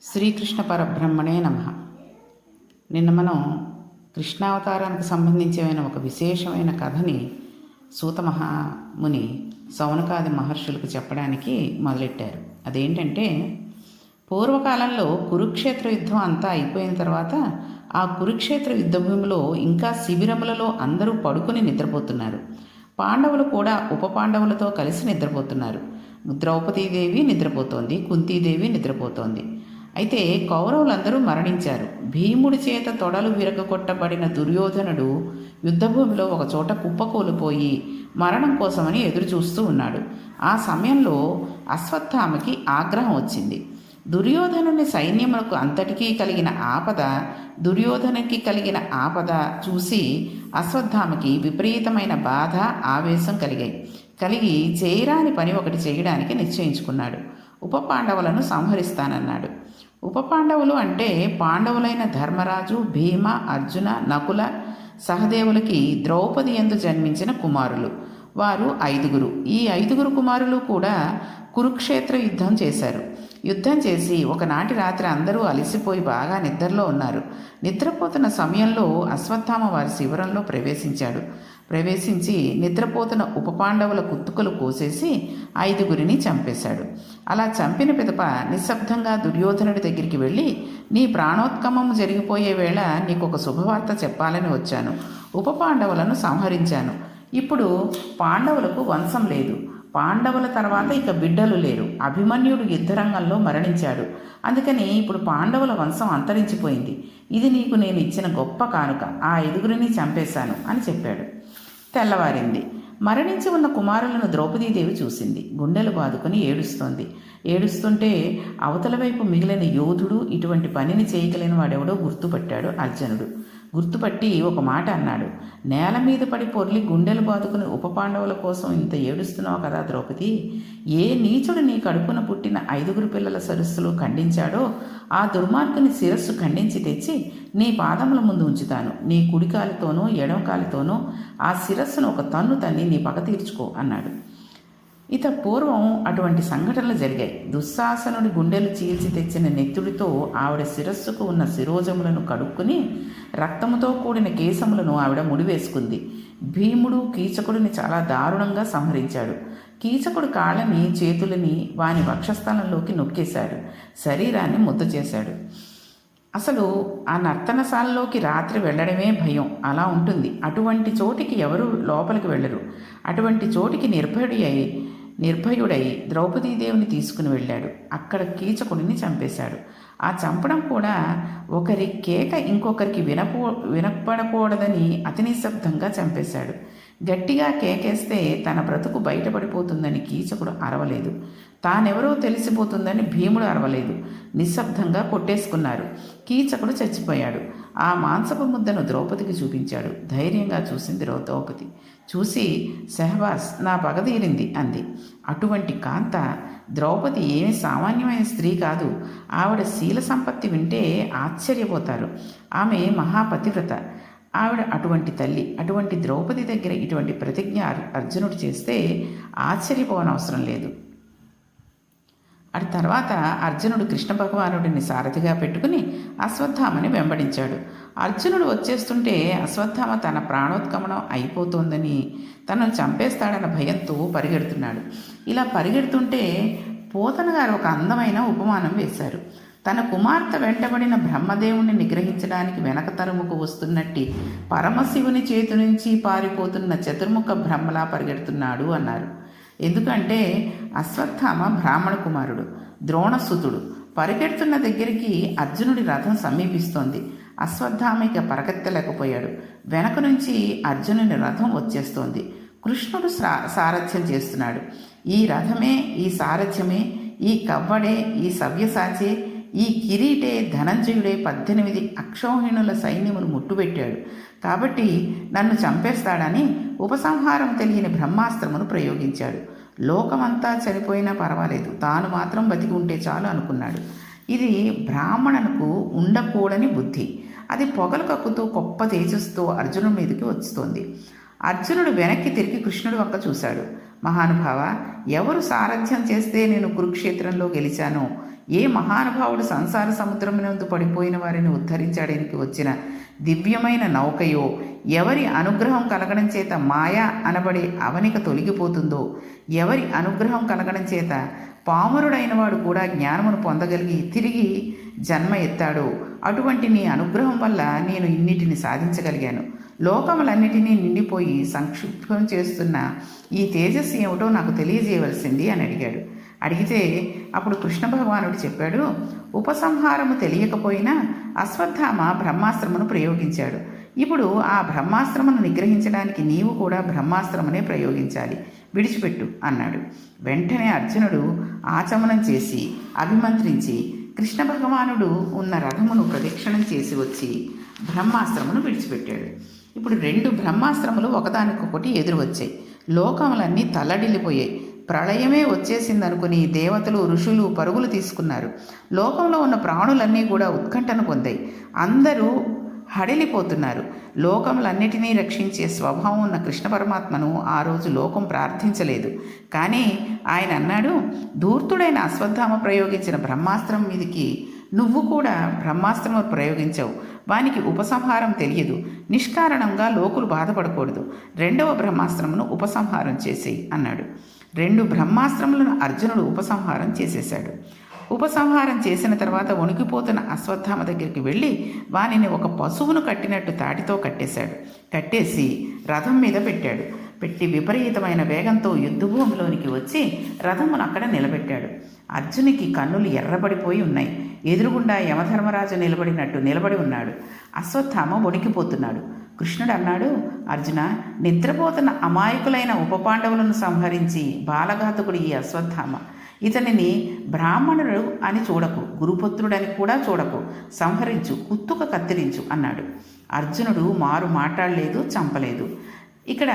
శ్రీకృష్ణ పరబ్రహ్మణే నమః. నిన్న మనం కృష్ణావతారానికి సంబంధించిన ఒక విశేషమైన కథని సూత మహాముని సౌనకాది మహర్షులకు చెప్పడానికి మొదలెట్టారు. అదేంటంటే, పూర్వకాలంలో కురుక్షేత్ర యుద్ధం అంతా అయిపోయిన తర్వాత ఆ కురుక్షేత్ర యుద్ధభూమిలో ఇంకా శిబిరములలో అందరూ పడుకుని నిద్రపోతున్నారు. పాండవులు కూడా ఉప పాండవులతో కలిసి నిద్రపోతున్నారు. ద్రౌపదీదేవి నిద్రపోతోంది, కుంతీదేవి నిద్రపోతోంది. అయితే కౌరవులందరూ మరణించారు. భీముడి చేత తొడలు విరగొట్టబడిన దుర్యోధనుడు యుద్ధభూమిలో ఒకచోట కుప్పకూలిపోయి మరణం కోసమని ఎదురు చూస్తూ ఉన్నాడు. ఆ సమయంలో అశ్వత్థామకి ఆగ్రహం వచ్చింది. దుర్యోధనుని సైన్యములకు అంతటికీ కలిగిన దుర్యోధనునికి కలిగిన ఆపద చూసి అశ్వత్థామకి విపరీతమైన బాధ, ఆవేశం కలిగి చేయరాని పని ఒకటి చేయడానికి నిశ్చయించుకున్నాడు. ఉప పాండవులను సంహరిస్తానన్నాడు. ఉప పాండవులు అంటే పాండవులైన ధర్మరాజు, భీమ, అర్జున, నకుల, సహదేవులకి ద్రౌపది యందు జన్మించిన కుమారులు. వారు 5. ఈ 5 కుమారులు కూడా కురుక్షేత్ర యుద్ధం చేసి ఒకనాటి రాత్రి అందరూ అలసిపోయి బాగా నిద్రలో ఉన్నారు. నిద్రపోతున్న సమయంలో అశ్వత్థామ వారి శిబిరంలో ప్రవేశించి నిద్రపోతున్న ఉప పాండవుల కుత్తుకలు కోసేసి 5 చంపేశాడు. అలా చంపిన పిదప నిశ్శబ్దంగా దుర్యోధనుడి దగ్గరికి వెళ్ళి, నీ ప్రాణోత్కమం జరిగిపోయే వేళ నీకు ఒక శుభవార్త చెప్పాలని వచ్చాను. ఉప పాండవులను సంహరించాను. ఇప్పుడు పాండవులకు వంశం లేదు. పాండవుల తర్వాత ఇక బిడ్డలు లేరు. అభిమన్యుడు యుద్ధరంగంలో మరణించాడు. అందుకని ఇప్పుడు పాండవుల వంశం అంతరించిపోయింది. ఇది నీకు నేను ఇచ్చిన గొప్ప కానుక. ఆ 5 చంపేశాను అని చెప్పాడు. తెల్లవారింది. మరణించి ఉన్న కుమారులను ద్రౌపదీదేవి చూసింది. గుండెలు బాదుకొని ఏడుస్తుంటే అవతల వైపు మిగిలిన యోధుడు, ఇటువంటి పనిని చేయగలిగిన వాడెవడో గుర్తుపట్టాడు అర్జునుడు. గుర్తుపట్టి ఒక మాట అన్నాడు. నేల మీద పడి పొర్లి గుండెలు బాదుకుని ఉప పాండవుల కోసం ఇంత ఏడుస్తున్నావు కదా ద్రౌపది. ఏ నీచుడు నీ కడుపున పుట్టిన 5 పిల్లల సరస్సులో ఖండించాడో ఆ దుర్మార్గుని శిరస్సు ఖండించి తెచ్చి నీ పాదముల ముందు ఉంచుతాను. నీ కుడి కాలితోనూ ఎడమ కాలితోనూ ఆ శిరస్సును ఒక తన్ను తన్ని నీ పగ తీర్చుకో అన్నాడు. ఇత పూర్వం అటువంటి సంఘటనలు జరిగాయి. దుశ్శాసనుడి గుండెలు చీల్చి తెచ్చిన నెత్తుడితో ఆవిడ శిరస్సుకు ఉన్న శిరోజములను కడుక్కుని రక్తముతో కూడిన కేశములను ఆవిడ ముడివేసుకుంది. భీముడు కీచకుడిని చాలా దారుణంగా సంహరించాడు. కీచకుడు కాళ్ళని, చేతులని వాని వక్షస్థలంలోకి నొక్కేశాడు. శరీరాన్ని ముద్ద చేశాడు. అసలు ఆ నర్తనశాలలోకి రాత్రి వెళ్ళడమే భయం. అలా ఉంటుంది. అటువంటి చోటికి ఎవరు లోపలికి వెళ్ళరు. అటువంటి చోటికి నిర్భయుడై ద్రౌపదీదేవిని తీసుకుని వెళ్ళాడు. అక్కడ కీచకుడిని చంపేశాడు. ఆ చంపడం కూడా ఒకరి కేక ఇంకొకరికి వినపడకూడదని అతి నిశ్శబ్దంగా చంపేశాడు. గట్టిగా కేకేస్తే తన బ్రతుకు బయటపడిపోతుందని కీచకుడు అరవలేదు. తానెవరో తెలిసిపోతుందని భీముడు అరవలేదు. నిశ్శబ్దంగా కొట్టేసుకున్నారు. కీచకుడు చచ్చిపోయాడు. ఆ మాంసపు ముద్దను ద్రౌపదికి చూపించాడు. ధైర్యంగా చూసింది ద్రౌపది. చూసి, సెహబాస్, నా పగ తీరింది అంది. అటువంటి కాంత ద్రౌపది ఏమి సామాన్యమైన స్త్రీ కాదు. ఆవిడ శీల సంపత్తి వింటే ఆశ్చర్యపోతారు. ఆమె మహాపతివ్రత. ఆవిడ అటువంటి తల్లి. అటువంటి ద్రౌపది దగ్గర ఇటువంటి ప్రతిజ్ఞ అర్జునుడు చేస్తే ఆశ్చర్యపోవనవసరం లేదు. అటు తర్వాత అర్జునుడు కృష్ణ భగవానుడిని సారథిగా పెట్టుకుని అశ్వత్థామని వెంబడించాడు. అర్జునుడు వచ్చేస్తుంటే అశ్వత్థామ తన ప్రాణోత్గమనం అయిపోతోందని, తనను చంపేస్తాడన్న భయంతో పరిగెడుతున్నాడు. ఇలా పరిగెడుతుంటే పోతన గారు ఒక అందమైన ఉపమానం వేశారు. తన కుమార్తె వెంటబడిన బ్రహ్మదేవుణ్ణి నిగ్రహించడానికి వెనక తరుముకు వస్తున్నట్టి పరమశివుని చేతి నుంచి పారిపోతున్న చతుర్ముఖ బ్రహ్మలా పరిగెడుతున్నాడు అన్నారు. ఎందుకంటే అశ్వత్థామ బ్రాహ్మణ కుమారుడు, ద్రోణసుతుడు. పరిగెడుతున్న దగ్గరికి అర్జునుడి రథం సమీపిస్తోంది. అశ్వత్థామ ఇక పరిగెత్తలేకపోయాడు. వెనక నుంచి అర్జునుని రథం వచ్చేస్తోంది. కృష్ణుడు సారథ్యం చేస్తున్నాడు. ఈ రథమే, ఈ సారథ్యమే, ఈ కవ్వడే, ఈ సవ్యసాచే, ఈ కిరీటే ధనంజయుడే 18 అక్షౌహిణుల సైన్యమును ముట్టుబెట్టాడు. కాబట్టి నన్ను చంపేస్తాడని ఉపసంహారం తెలియని బ్రహ్మాస్త్రమును ప్రయోగించాడు. లోకమంతా చనిపోయినా పర్వాలేదు, తాను మాత్రం బతికి ఉంటే చాలు అనుకున్నాడు. ఇది బ్రాహ్మణులకు ఉండకూడని బుద్ధి. అది పొగలు కక్కుతూ గొప్ప తేజస్తో అర్జునుడి మీదకి వస్తోంది. అర్జునుడు వెనక్కి తిరిగి కృష్ణుడి వంక చూశాడు. మహానుభావ, ఎవరు సారథ్యం చేస్తే నేను కురుక్షేత్రంలో గెలిచానో ఏ మహానుభావుడు సంసార సముద్రమునందు పడిపోయిన వారిని ఉద్ధరించడానికి వచ్చిన దివ్యమైన నౌకయో, ఎవరి అనుగ్రహం కలగడం చేత మాయా అనబడే అవనిక తొలగిపోతుందో, ఎవరి అనుగ్రహం కలగడం చేత పామరుడైన వాడు కూడా జ్ఞానమును పొందగలిగి తిరిగి జన్మ ఎత్తాడో, అటువంటి నీ అనుగ్రహం వల్ల నేను ఇన్నిటిని సాధించగలిగాను. లోకములన్నిటినీ నిండిపోయి సంక్షిప్తం చేస్తున్న ఈ తేజస్సు ఏమిటో నాకు తెలియజేయవలసింది అని అడిగాడు. అడిగితే అప్పుడు కృష్ణ భగవానుడు చెప్పాడు, ఉపసంహారము తెలియకపోయినా అశ్వత్థామ బ్రహ్మాస్త్రమును ప్రయోగించాడు. ఇప్పుడు ఆ బ్రహ్మాస్త్రమును నిగ్రహించడానికి నీవు కూడా బ్రహ్మాస్త్రమునే ప్రయోగించాలి, విడిచిపెట్టు అన్నాడు. వెంటనే అర్జునుడు ఆచమనం చేసి అభిమంత్రించి కృష్ణ భగవానుడు ఉన్న రథమును ప్రదక్షిణం చేసి వచ్చి బ్రహ్మాస్త్రమును విడిచిపెట్టాడు. ఇప్పుడు 2 బ్రహ్మాస్త్రములు ఒకదానికొకటి ఎదురు వచ్చాయి. లోకములన్నీ తల్లడిల్లిపోయాయి. ప్రళయమే వచ్చేసిందనుకుని దేవతలు, ఋషులు పరుగులు తీసుకున్నారు. లోకంలో ఉన్న ప్రాణులన్నీ కూడా ఉత్కంఠను పొందాయి. అందరూ హడలిపోతున్నారు. లోకములన్నిటినీ రక్షించే స్వభావం ఉన్న కృష్ణ పరమాత్మను ఆ రోజు లోకం ప్రార్థించలేదు. కానీ ఆయన అన్నాడు, ధూర్తుడైన అశ్వత్థామ ప్రయోగించిన బ్రహ్మాస్త్రం మీదికి నువ్వు కూడా బ్రహ్మాస్త్రము ప్రయోగించావు. వానికి ఉపసంహారం తెలియదు. నిష్కారణంగా లోకులు బాధపడకూడదు. 2వ బ్రహ్మాస్త్రమును ఉపసంహారం చేసేయి అన్నాడు. 2 బ్రహ్మాస్త్రములను అర్జునుడు ఉపసంహారం చేసేశాడు. ఉపసంహారం చేసిన తర్వాత వణికిపోతున్న అశ్వత్థామ దగ్గరికి వెళ్ళి వానిని ఒక పశువును కట్టినట్టు తాటితో కట్టేశాడు. కట్టేసి రథం మీద పెట్టాడు. పెట్టి విపరీతమైన వేగంతో యుద్ధభూమిలోనికి వచ్చి రథమును అక్కడ నిలబెట్టాడు. అర్జునికి కన్నులు ఎర్రబడిపోయి ఉన్నాయి. ఎదురుగుండా యమధర్మరాజు నిలబడి ఉన్నాడు. అశ్వత్థామ వణికిపోతున్నాడు. కృష్ణుడు అన్నాడు, అర్జున, నిద్రపోతున్న అమాయకులైన ఉపపాండవులను సంహరించి బాలఘాతకుడు ఈ అశ్వత్థామ. ఇతనిని బ్రాహ్మణుడు అని చూడకు, గురుపుత్రుడని కూడా చూడకు, సంహరించు, కుత్తుక కత్తిరించు అన్నాడు. అర్జునుడు మారు మాట్లాడలేదు, చంపలేదు. ఇక్కడ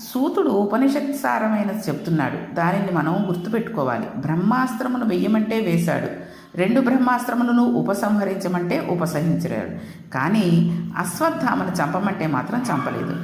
సూతుడు ఉపనిషత్సారమైన చెప్తున్నాడు. దానిని మనం గుర్తుపెట్టుకోవాలి. బ్రహ్మాస్త్రమును వెయ్యమంటే వేశాడు, 2 బ్రహ్మాస్త్రములను ఉపసంహరించమంటే ఉపసంహరించాడు. కానీ అశ్వత్థామను చంపమంటే మాత్రం చంపలేదు.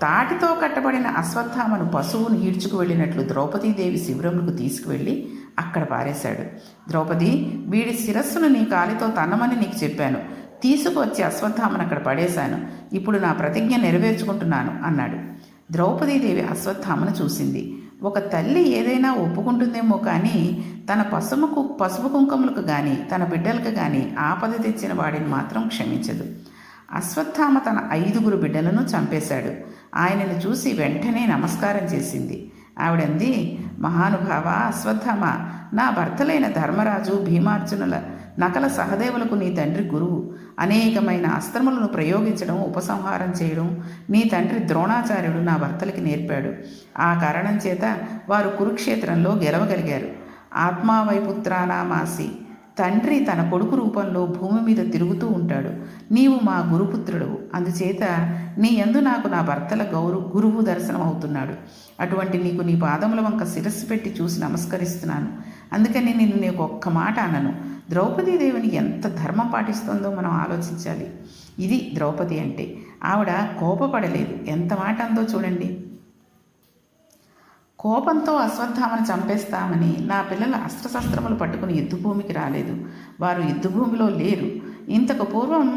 తాటితో కట్టబడిన అశ్వత్థామను పశువును ఈడ్చుకు వెళ్ళినట్లు ద్రౌపదీదేవి శిబిరములకు తీసుకువెళ్ళి అక్కడ పారేశాడు. ద్రౌపది, వీడి శిరస్సును నీ కాలితో తన్నమని నీకు చెప్పాను. తీసుకువచ్చి అశ్వత్థామను అక్కడ పడేశాను. ఇప్పుడు నా ప్రతిజ్ఞ నెరవేర్చుకుంటున్నాను అన్నాడు. ద్రౌపదీదేవి అశ్వత్థామను చూసింది. ఒక తల్లి ఏదైనా ఒప్పుకుంటుందేమో కానీ తన పసుపు కుంకుమలకు కానీ తన బిడ్డలకు కానీ ఆపద తెచ్చిన వాడిని మాత్రం క్షమించదు. అశ్వత్థామ తన 5 బిడ్డలను చంపేశాడు. ఆయనను చూసి వెంటనే నమస్కారం చేసింది. ఆవిడంది, మహానుభావ అశ్వత్థామ, నా భర్తలైన ధర్మరాజు, భీమార్జునుల నకల సహదేవులకు నీ తండ్రి గురువు. అనేకమైన అస్త్రములను ప్రయోగించడం, ఉపసంహారం చేయడం నీ తండ్రి ద్రోణాచార్యుడు నా భర్తలకి నేర్పాడు. ఆ కారణం చేత వారు కురుక్షేత్రంలో గెలవగలిగారు. ఆత్మావైపుత్రానామాసి, తండ్రి తన కొడుకు రూపంలో భూమి మీద తిరుగుతూ ఉంటాడు. నీవు మా గురుపుత్రుడవు. అందుచేత నీ యందు నాకు నా భర్తల గురువు దర్శనం అవుతున్నాడు. అటువంటి నీకు నీ పాదముల వంక శిరస్సు పెట్టి చూసి నమస్కరిస్తున్నాను. అందుకని నేను నీకు ఒక్క మాట అన్నను. ద్రౌపదీదేవిని ఎంత ధర్మం పాటిస్తుందో మనం ఆలోచించాలి. ఇది ద్రౌపది అంటే. ఆవిడ కోపపడలేదు. ఎంత మాట అందో చూడండి. కోపంతో అశ్వత్థామను చంపేస్తామని నా పిల్లల అస్త్రశస్త్రములు పట్టుకుని యుద్ధభూమికి రాలేదు. వారు యుద్ధభూమిలో లేరు. ఇంతకు పూర్వం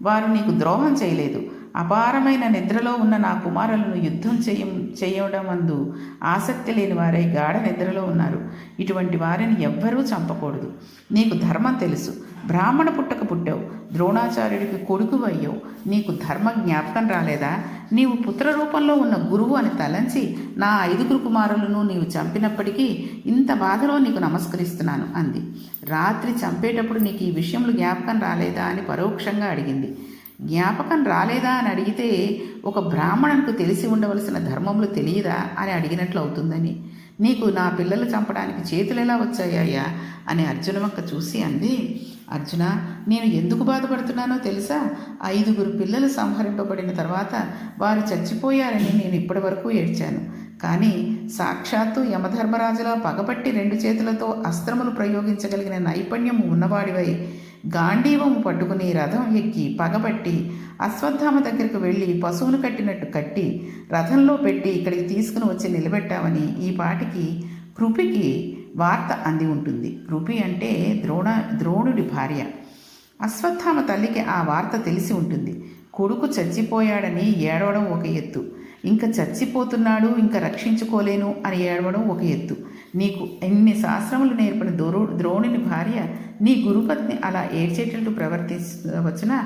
వారు నీకు ద్రోహం చేయలేదు. అపారమైన నిద్రలో ఉన్న నా కుమారులను యుద్ధం చేయడం అందు ఆసక్తి లేని వారై గాఢ నిద్రలో ఉన్నారు. ఇటువంటి వారిని ఎవ్వరూ చంపకూడదు. నీకు ధర్మం తెలుసు. బ్రాహ్మణ పుట్టక పుట్టావు. ద్రోణాచార్యుడికి కొడుకు అయ్యావు. నీకు ధర్మ జ్ఞాపకం రాలేదా? నీవు పుత్ర రూపంలో ఉన్న గురువు అని తలంచి నా 5 కుమారులను నీవు చంపినప్పటికీ ఇంత బాధలో నీకు నమస్కరిస్తున్నాను అంది. రాత్రి చంపేటప్పుడు నీకు ఈ విషయంలో జ్ఞాపకం రాలేదా అని పరోక్షంగా అడిగింది. జ్ఞాపకం రాలేదా అని అడిగితే ఒక బ్రాహ్మణునికి తెలిసి ఉండవలసిన ధర్మములు తెలియదా అని అడిగినట్లు అవుతుందని. నీకు నా పిల్లలు చంపడానికి చేతులు ఎలా వచ్చాయ్యా అని అర్జున వంక చూసి అంది. అర్జున, నేను ఎందుకు బాధపడుతున్నానో తెలుసా? 5 పిల్లలు సంహరింపబడిన తర్వాత వారు చచ్చిపోయారని నేను ఇప్పటి వరకు ఏడ్చాను. కానీ సాక్షాత్తు యమధర్మరాజులా పగబట్టి 2 చేతులతో అస్త్రములు ప్రయోగించగలిగిన నైపుణ్యం ఉన్నవాడివై గాంధీవము పట్టుకుని రథం ఎక్కి పగబట్టి అశ్వత్థామ దగ్గరికి వెళ్ళి పశువును కట్టినట్టు కట్టి రథంలో పెట్టి ఇక్కడికి తీసుకుని వచ్చి నిలబెట్టావని ఈ పాటికి కృపికి వార్త అంది ఉంటుంది. కృపి అంటే ద్రోణుడి భార్య. అశ్వత్థామ తల్లికి ఆ వార్త తెలిసి ఉంటుంది. కొడుకు చచ్చిపోయాడని ఏడవడం ఒక ఎత్తు, ఇంకా చచ్చిపోతున్నాడు ఇంకా రక్షించుకోలేను అని ఏడవడం ఒక ఎత్తు. నీకు ఎన్ని శాస్త్రములు నేర్పిన ద్రోణుని భార్య నీ గురుపత్ని అలా ఏడ్చేటట్టు ప్రవర్తించవచ్చునా?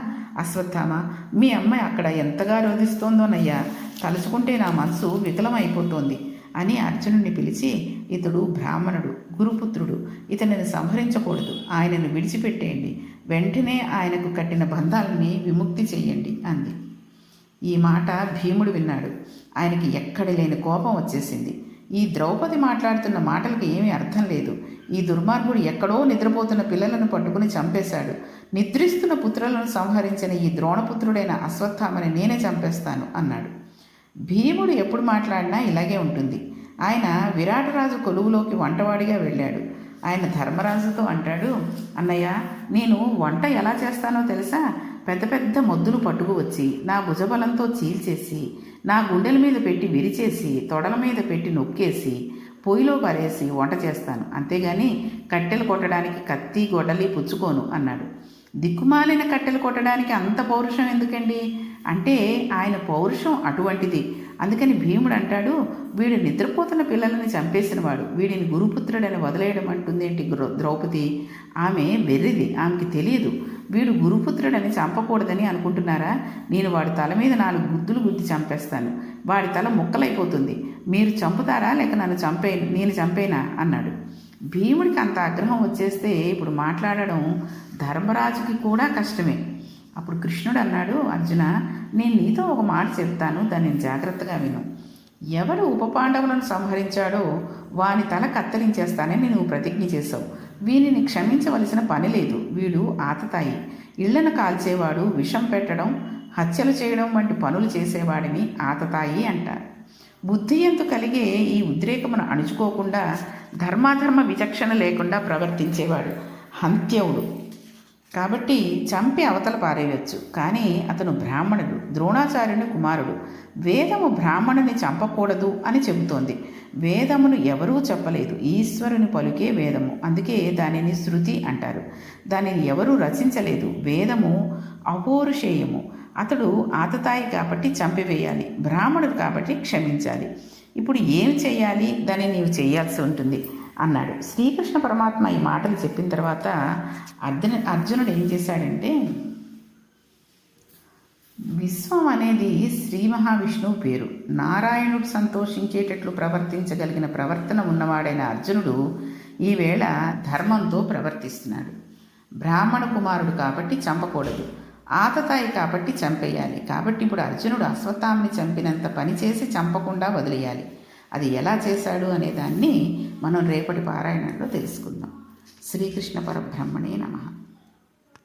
అశ్వత్థామ, మీ అమ్మాయి అక్కడ ఎంతగా రోధిస్తోందోనయ్యా, తలుచుకుంటే నా మనసు వికలమైపోతోంది అని అర్జునుడిని పిలిచి, ఇతడు బ్రాహ్మణుడు, గురుపుత్రుడు, ఇతనిని సంహరించకూడదు, ఆయనను విడిచిపెట్టేయండి, వెంటనే ఆయనకు కట్టిన బంధాలని విముక్తి చెయ్యండి అంది. ఈ మాట భీముడు విన్నాడు. ఆయనకి ఎక్కడ లేని కోపం వచ్చేసింది. ఈ ద్రౌపది మాట్లాడుతున్న మాటలకు ఏమీ అర్థం లేదు. ఈ దుర్మార్గుడు ఎక్కడో నిద్రపోతున్న పిల్లలను పట్టుకుని చంపేశాడు. నిద్రిస్తున్న పుత్రులను సంహరించిన ఈ ద్రోణపుత్రుడైన అశ్వత్థామని నేనే చంపేస్తాను అన్నాడు. భీముడు ఎప్పుడు మాట్లాడినా ఇలాగే ఉంటుంది. ఆయన విరాటరాజు కొలువులోకి వంటవాడిగా వెళ్ళాడు. ఆయన ధర్మరాజుతో అంటాడు, అన్నయ్య, నేను వంట ఎలా చేస్తానో తెలుసా? పెద్ద పెద్ద మొద్దులు పట్టుకు వచ్చి నా భుజబలంతో చీల్చేసి నా గుండెల మీద పెట్టి విరిచేసి తొడల మీద పెట్టి నొక్కేసి పొయ్యిలో పరేసి వంట చేస్తాను, అంతేగాని కట్టెలు కొట్టడానికి కత్తి గొడ్డలి పుచ్చుకోను అన్నాడు. దిక్కుమాలిన కట్టెలు కొట్టడానికి అంత పౌరుషం ఎందుకండి అంటే ఆయన పౌరుషం అటువంటిది. అందుకని భీముడు అంటాడు, వీడు నిద్రపోతున్న పిల్లలని చంపేసినవాడు, వీడిని గురుపుత్రుడని వదిలేయడం అంటుందేంటి ద్రౌపది? ఆమె వెర్రిది, ఆమెకి తెలియదు. వీడు గురుపుత్రుడని చంపకూడదని అనుకుంటున్నారా? నేను వాడి తల మీద 4 గుద్దులు గుద్ది చంపేస్తాను, వాడి తల ముక్కలైపోతుంది. మీరు చంపుతారా లేక నేను చంపేనా అన్నాడు. భీముడికి అంత ఆగ్రహం వచ్చేస్తే ఇప్పుడు మాట్లాడడం ధర్మరాజుకి కూడా కష్టమే. అప్పుడు కృష్ణుడు అన్నాడు, అర్జున, నేను నీతో ఒక మాట చెప్తాను, దాన్ని జాగ్రత్తగా విను. ఎవరు ఉపపాండవులను సంహరించాడో వాని తల కత్తిరించేస్తానని నువ్వు ప్రతిజ్ఞ చేశావు. వీనిని క్షమించవలసిన పని లేదు. వీడు ఆతతాయి, ఇళ్లను కాల్చేవాడు, విషం పెట్టడం, హత్యలు చేయడం వంటి పనులు చేసేవాడిని ఆతతాయి అంటారు. బుద్ధి ఎందు కలిగే ఈ ఉద్రేకమును అణుచుకోకుండా ధర్మాధర్మ విచక్షణ లేకుండా ప్రవర్తించేవాడు హంత్యవుడు. కాబట్టి చంపి అవతల పారేయవచ్చు. కానీ అతను బ్రాహ్మణుడు, ద్రోణాచార్యుని కుమారుడు. వేదము బ్రాహ్మణుని చంపకూడదు అని చెబుతోంది. వేదమును ఎవరూ చెప్పలేదు, ఈశ్వరుని పలుకే వేదము. అందుకే దానిని శృతి అంటారు. దానిని ఎవరూ రచించలేదు. వేదము అపౌరుషేయము. అతడు ఆతతాయి కాబట్టి చంపివేయాలి, బ్రాహ్మణుడు కాబట్టి క్షమించాలి. ఇప్పుడు ఏం చేయాలి? దాన్ని నీవు చేయాల్సి ఉంటుంది అన్నాడు. శ్రీకృష్ణ పరమాత్మ ఈ మాటలు చెప్పిన తర్వాత అర్జునుడు ఏం చేశాడంటే, విశ్వం అనేది శ్రీ మహావిష్ణువు పేరు. నారాయణుడు సంతోషించేటట్లు ప్రవర్తించగలిగిన ప్రవర్తన ఉన్నవాడైన అర్జునుడు ఈవేళ ధర్మంతో ప్రవర్తిస్తున్నాడు. బ్రాహ్మణ కుమారుడు కాబట్టి చంపకూడదు, ఆతతాయి కాబట్టి చంపేయాలి. కాబట్టి ఇప్పుడు అర్జునుడు అశ్వత్థామని చంపినంత పని చేసి చంపకుండా వదిలేయాలి. అది ఎలా చేశాడు అనే దాన్ని మనం రేపటి పారాయణంలో తెలుసుకుందాం. శ్రీకృష్ణ పరబ్రహ్మణే నమః.